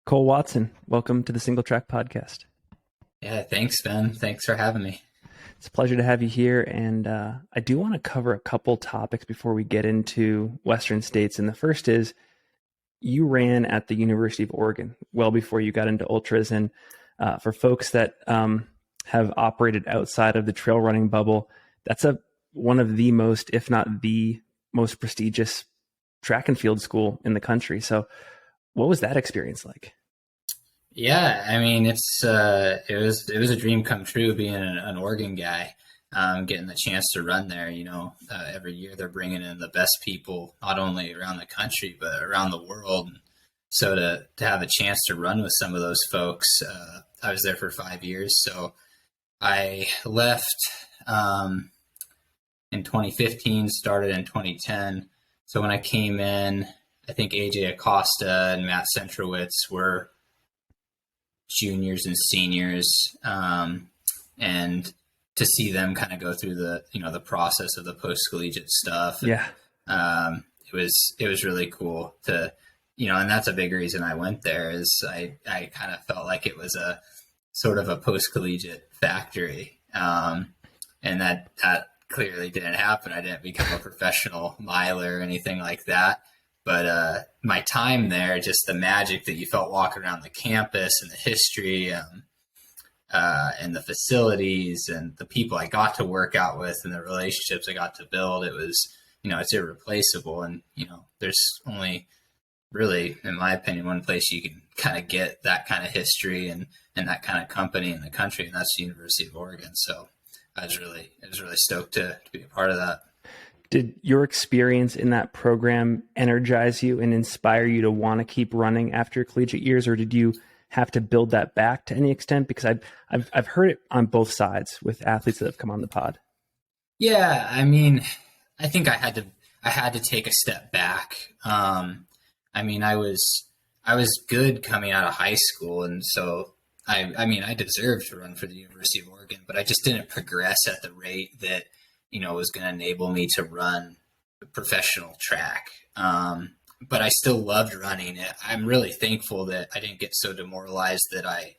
Cole Watson, welcome to the Single Track Podcast. Yeah, thanks, Ben. Thanks for having me. It's a pleasure to have you here. And I do want to cover a couple topics before we get into Western states. And the first is you ran at the University of Oregon well before you got into ultras. And for folks that have operated outside of the trail running bubble, that's one of the most, if not the most prestigious track and field school in the country. So what was that experience like? Yeah, I mean, it was a dream come true being an Oregon guy, getting the chance to run there. Every year they're bringing in the best people, not only around the country but around the world. So to have a chance to run with some of those folks, I was there for 5 years. So I left in 2015, started in 2010. So when I came in, I think AJ Acosta and Matt Centrowitz were juniors and seniors, and to see them kind of go through the process of the post-collegiate stuff. Yeah. It was really cool to, and that's a big reason I went there is I kind of felt like it was a sort of a post-collegiate factory. And that clearly didn't happen. I didn't become a professional miler or anything like that. But my time there, just the magic that you felt walking around the campus and the history and the facilities and the people I got to work out with and the relationships I got to build, it was, it's irreplaceable. And, there's only really, in my opinion, one place you can kind of get that kind of history and that kind of company in the country, and that's the University of Oregon. So I was really stoked to be a part of that. Did your experience in that program energize you and inspire you to want to keep running after your collegiate years, or did you have to build that back to any extent? Because I've heard it on both sides with athletes that have come on the pod. Yeah, I mean, I think I had to take a step back. I mean, I was good coming out of high school, and so I deserved to run for the University of Oregon, but I just didn't progress at the rate that was going to enable me to run professional track. But I still loved running. I'm really thankful that I didn't get so demoralized that I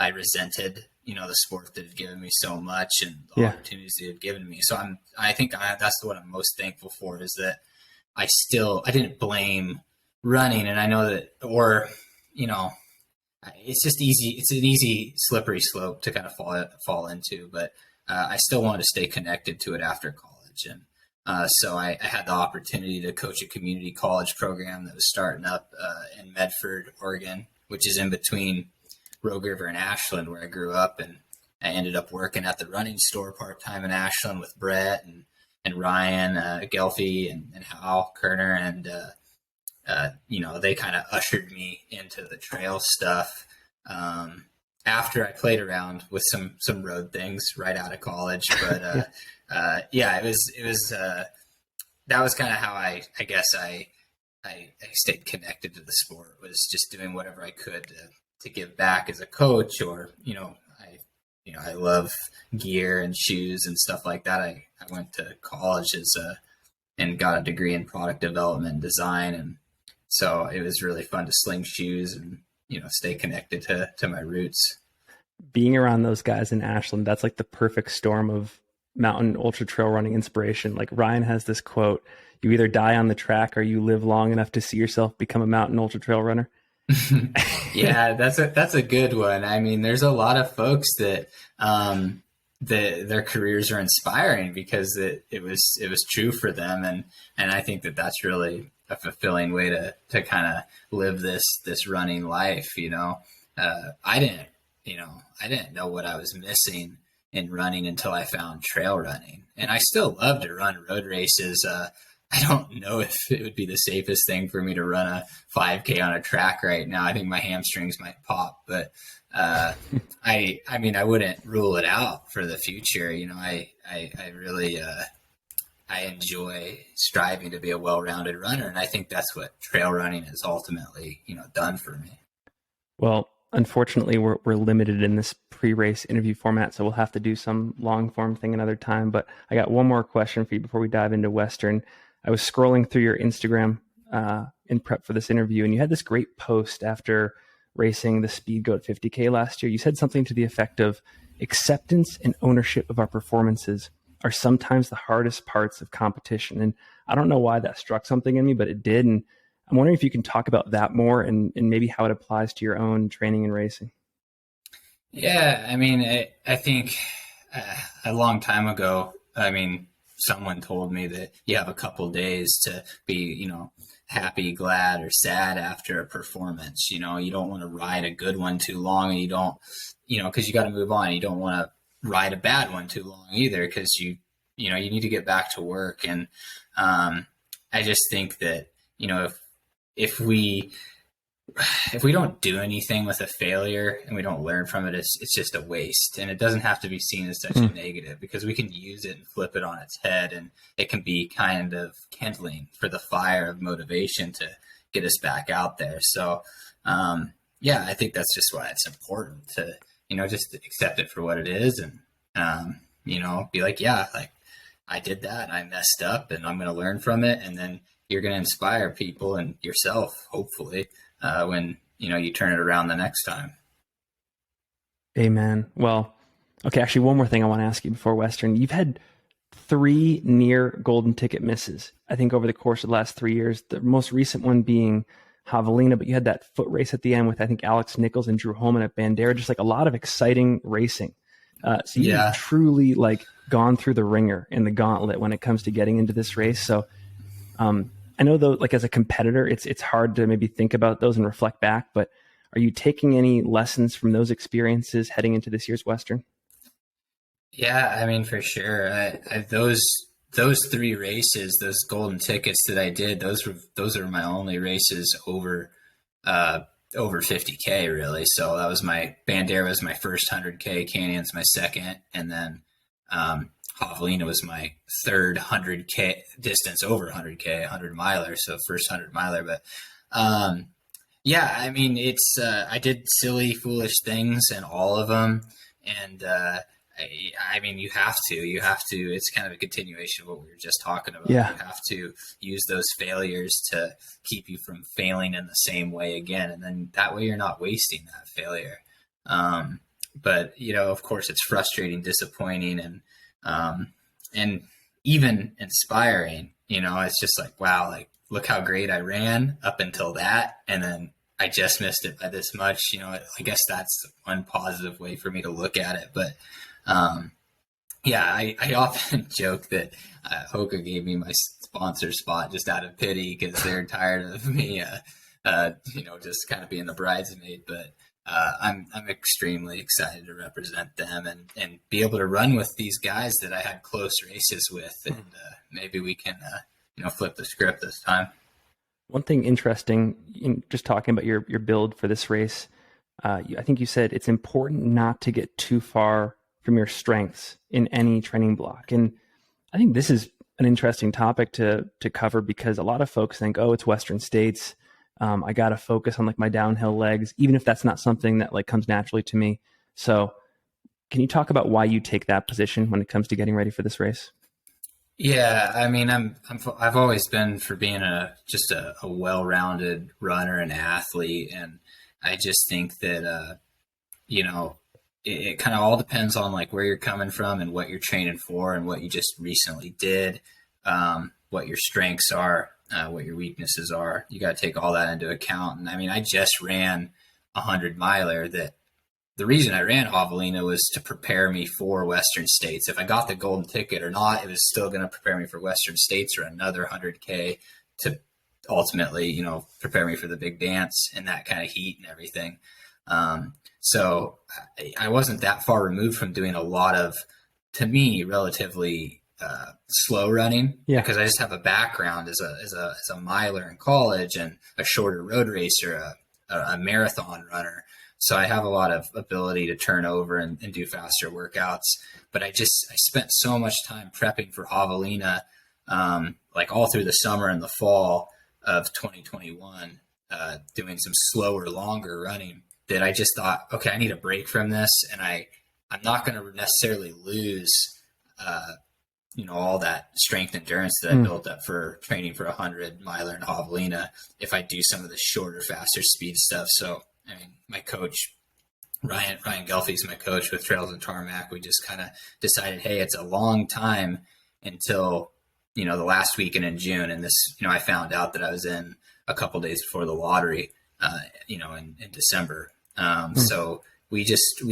resented, the sport that had given me so much and the opportunities it had given me. So I think that's what I'm most thankful for, is that I didn't blame running. And I know that, it's just easy. It's an easy slippery slope to kind of fall into, but I still wanted to stay connected to it after college. And so I had the opportunity to coach a community college program that was starting up in Medford, Oregon, which is in between Rogue River and Ashland, where I grew up. And I ended up working at the running store part-time in Ashland with Brett and Ryan Gelfie and Hal Kerner. And, they kind of ushered me into the trail stuff. After I played around with some road things right out of college, but it was that was kind of how I guess I stayed connected to the sport, was just doing whatever I could to give back as a coach, or I love gear and shoes and stuff like that. I went to college and got a degree in product development and design, and so it was really fun to sling shoes and stay connected to my roots. Being around those guys in Ashland, that's like the perfect storm of mountain ultra trail running inspiration. Like Ryan has this quote: "You either die on the track or you live long enough to see yourself become a mountain ultra trail runner." Yeah, that's a good one. I mean, there's a lot of folks that their careers are inspiring because it was true for them, and I think that's really a fulfilling way to kind of live this running life. I didn't know what I was missing in running until I found trail running, and I still love to run road races. I don't know if it would be the safest thing for me to run a 5K on a track right now. I think my hamstrings might pop, but I wouldn't rule it out for the future. I really I enjoy striving to be a well-rounded runner, and I think that's what trail running has ultimately done for me. Well, unfortunately, we're limited in this pre-race interview format, so we'll have to do some long-form thing another time. But I got one more question for you before we dive into Western. I was scrolling through your Instagram in prep for this interview, and you had this great post after racing the Speed Goat 50K last year. You said something to the effect of acceptance and ownership of our performances are sometimes the hardest parts of competition. And I don't know why that struck something in me, but it did. And I'm wondering if you can talk about that more and maybe how it applies to your own training and racing. Yeah, I mean, I think a long time ago, I mean, someone told me that you have a couple days to be, happy, glad, or sad after a performance. You don't want to ride a good one too long, and you don't, because you got to move on. You don't want to ride a bad one too long either, because you need to get back to work. And I just think that, if we don't do anything with a failure and we don't learn from it, it's just a waste. And it doesn't have to be seen as such a negative, because we can use it and flip it on its head, and it can be kind of kindling for the fire of motivation to get us back out there. So, I think that's just why it's important to, just accept it for what it is, and, be like, yeah, like I did that, and I messed up, and I'm going to learn from it. And then you're going to inspire people and yourself, hopefully, when you turn it around the next time. Amen. Well, okay, actually one more thing I want to ask you before Western. You've had 3 near golden ticket misses, I think, over the course of the last 3 years. The most recent one being Javelina, but you had that foot race at the end with, I think, Alex Nichols and Drew Holman at Bandera, just like a lot of exciting racing. So you've truly gone through the ringer in the gauntlet when it comes to getting into this race. So I know, though, like as a competitor, it's hard to maybe think about those and reflect back, but are you taking any lessons from those experiences heading into this year's Western? Yeah, I mean, for sure. Those 3 races, those golden tickets that I did, those are my only races over 50K, really. So that was Bandera was my first 100K, Canyon's my second, and then Javelina was my third 100K distance over 100K, 100 miler. So first 100 miler. But I mean, it's I did silly, foolish things in all of them, and I mean, you have to. It's kind of a continuation of what we were just talking about. Yeah. You have to use those failures to keep you from failing in the same way again, and then that way you're not wasting that failure. But of course, it's frustrating, disappointing, and even inspiring. It's just like, wow, like look how great I ran up until that, and then I just missed it by this much. I guess that's one positive way for me to look at it. But I often joke that Hoka gave me my sponsor spot just out of pity, because they're tired of me, just kind of being the bridesmaid. But I'm extremely excited to represent them and be able to run with these guys that I had close races with, and maybe we can flip the script this time. One thing interesting, in just talking about your build for this race, I think you said it's important not to get too far from your strengths in any training block. And I think this is an interesting topic to cover, because a lot of folks think, oh, it's Western States. I got to focus on my downhill legs, even if that's not something that comes naturally to me. So can you talk about why you take that position when it comes to getting ready for this race? Yeah, I mean, I've always been for being just a well-rounded runner and athlete, and I just think that it kind of all depends on where you're coming from and what you're training for and what you just recently did, what your strengths are, what your weaknesses are. You got to take all that into account. And I mean, I just ran a 100 miler that the reason I ran Javelina was to prepare me for Western States. If I got the golden ticket or not, it was still going to prepare me for Western States or another 100K to ultimately, prepare me for the big dance and that kind of heat and everything. So I wasn't that far removed from doing a lot of, to me, relatively slow running, because I just have a background as a miler in college and a shorter road racer, a marathon runner. So I have a lot of ability to turn over and do faster workouts. But I spent so much time prepping for Javelina, all through the summer and the fall of 2021, doing some slower, longer running, that I just thought, okay, I need a break from this. And I'm not going to necessarily lose, all that strength endurance that I built up for training for 100 miler and Javelina if I do some of the shorter, faster speed stuff. So I mean, my coach, Ryan Gelfie's my coach with Trails and Tarmac. We just kind of decided, hey, it's a long time until, the last weekend in June. And this, I found out that I was in a couple days before the lottery, in December. So we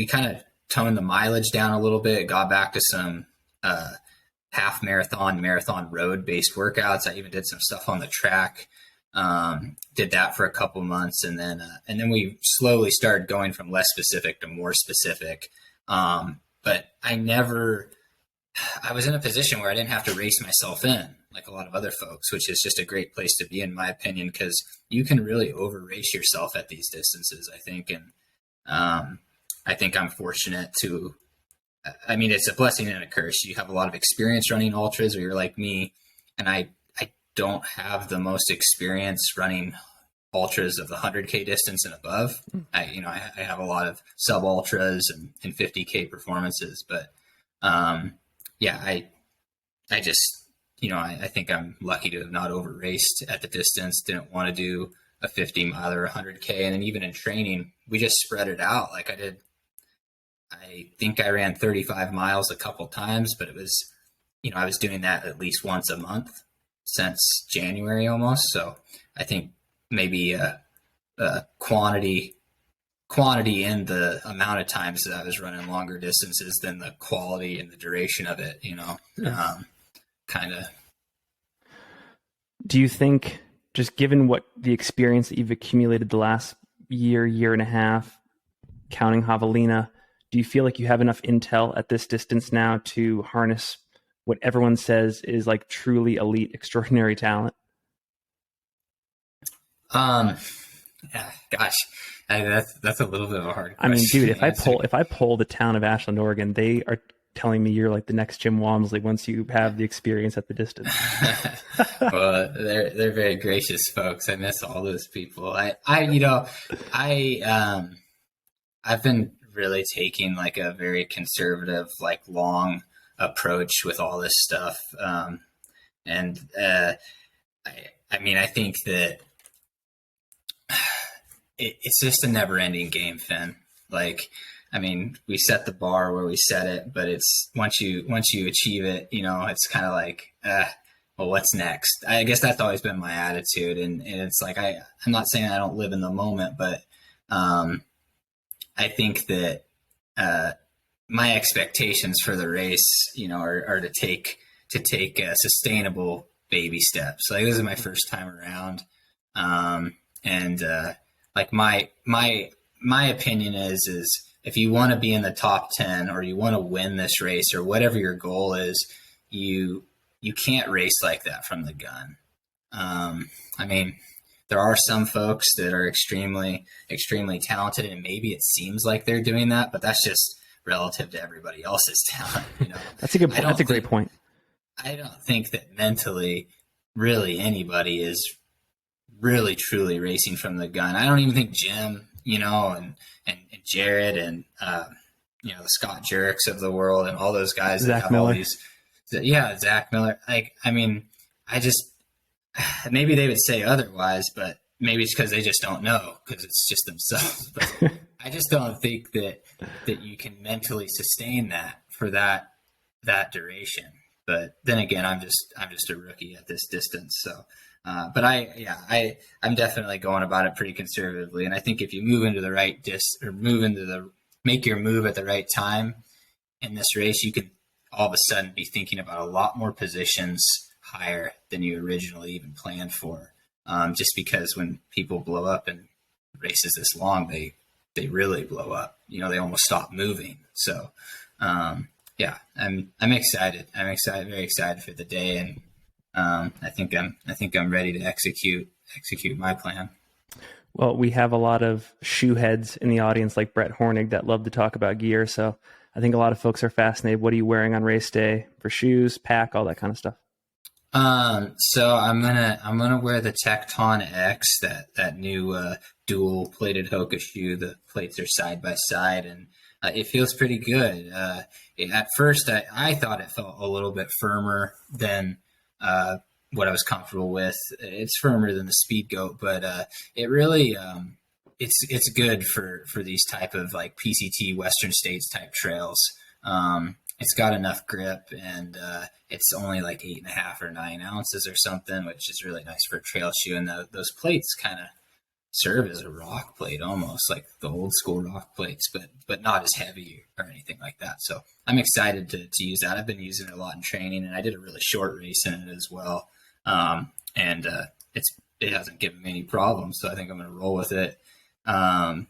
kind of toned the mileage down a little bit, got back to some half marathon road based workouts. I even did some stuff on the track. Did that for a couple months, and then we slowly started going from less specific to more specific. But I was in a position where I didn't have to race myself in like a lot of other folks, which is just a great place to be, in my opinion, because you can really over race yourself at these distances, I think. And I think I'm fortunate to, I mean, it's a blessing and a curse. You have a lot of experience running ultras, or you're like me, and I don't have the most experience running ultras of the 100K distance and above. I have a lot of sub ultras and 50K performances, but I just, I think I'm lucky to have not over raced at the distance. Didn't want to do a 50 mile or 100K. And then even in training, we just spread it out. Like I think I ran 35 miles a couple times, but it was, I was doing that at least once a month since January almost. So I think maybe quantity in the amount of times that I was running longer distances than the quality and the duration of it, kind of. Do you think, just given what the experience that you've accumulated the last year and a half, counting Javelina, do you feel like you have enough intel at this distance now to harness what everyone says is like truly elite, extraordinary talent? Yeah, gosh, that's a little bit of a hard question. I mean, dude, if I poll the town of Ashland, Oregon, they are telling me you're like the next Jim Walmsley once you have the experience at the distance. Well, they're very gracious folks. I miss all those people. I've been really taking like a very conservative, like long approach with all this stuff. I think that it's just a never ending game, Finn. Like, I mean, we set the bar where we set it, but it's once you achieve it, it's kind of like, well, what's next? I guess that's always been my attitude. And it's like, I'm not saying I don't live in the moment, but I think that my expectations for the race, are to take sustainable baby steps. Like, this is my first time around. Like my opinion is if you want to be in the top 10 or you want to win this race or whatever your goal is, you can't race like that from the gun. I mean, there are some folks that are extremely, extremely talented, and maybe it seems like they're doing that, but that's just relative to everybody else's talent. That's a good point. That's a great point. I don't think that mentally really anybody is really truly racing from the gun. I don't even think Jim, and Jared and the Scott Jureks of the world and all those guys that have all these. Yeah, Zach Miller. Like, I mean, maybe they would say otherwise, but maybe it's because they just don't know, because it's just themselves. But I just don't think that you can mentally sustain that for that duration. But then again, I'm just a rookie at this distance. So, but I'm definitely going about it pretty conservatively. And I think if you move into the right make your move at the right time in this race, you could all of a sudden be thinking about a lot more positions higher than you originally even planned for. Just because when people blow up in races this long, they really blow up. They almost stop moving. So, I'm excited. Very excited for the day, and I think I'm ready to execute my plan. Well, we have a lot of shoe heads in the audience, like Brett Hornig, that love to talk about gear. So I think a lot of folks are fascinated. What are you wearing on race day for shoes, pack, all that kind of stuff? So I'm gonna wear the Tecton X, that new dual plated Hoka shoe. The plates are side by side, and it feels pretty good. At first, I thought it felt a little bit firmer than what I was comfortable with. It's firmer than the Speed Goat, but it really it's good for these type of like PCT Western States type trails. It's got enough grip, and it's only like 8.5 or 9 ounces or something, which is really nice for a trail shoe. And those plates kind of serve as a rock plate, almost like the old school rock plates, but not as heavy or anything like that. So I'm excited to use that. I've been using it a lot in training, and I did a really short race in it as well. And it hasn't given me any problems, so I think I'm going to roll with it. And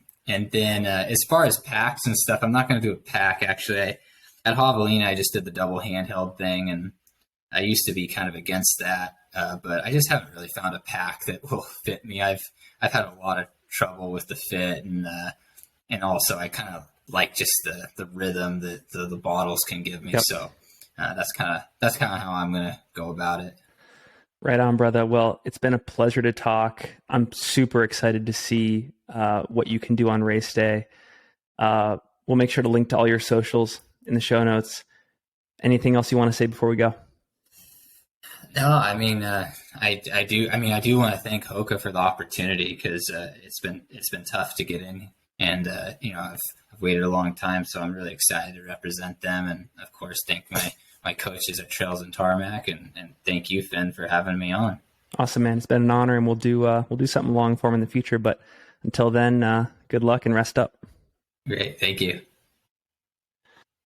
then as far as packs and stuff, I'm not going to do a pack. Actually, at Javelina, I just did the double handheld thing, and I used to be kind of against that, but I just haven't really found a pack that will fit me. I've had a lot of trouble with the fit, and also I kind of like just the rhythm that the bottles can give me. Yep. So that's kind of how I'm going to go about it. Right on, brother. Well, it's been a pleasure to talk. I'm super excited to see what you can do on race day. We'll make sure to link to all your socials in the show notes. Anything else you want to say before we go? No, I mean, I do want to thank Hoka for the opportunity, because it's been tough to get in, and I've waited a long time, so I'm really excited to represent them, and of course thank my coaches at Trails and Tarmac, and thank you, Finn, for having me on. Awesome, man. It's been an honor, and we'll do something long form in the future. But until then, good luck and rest up. Great, thank you.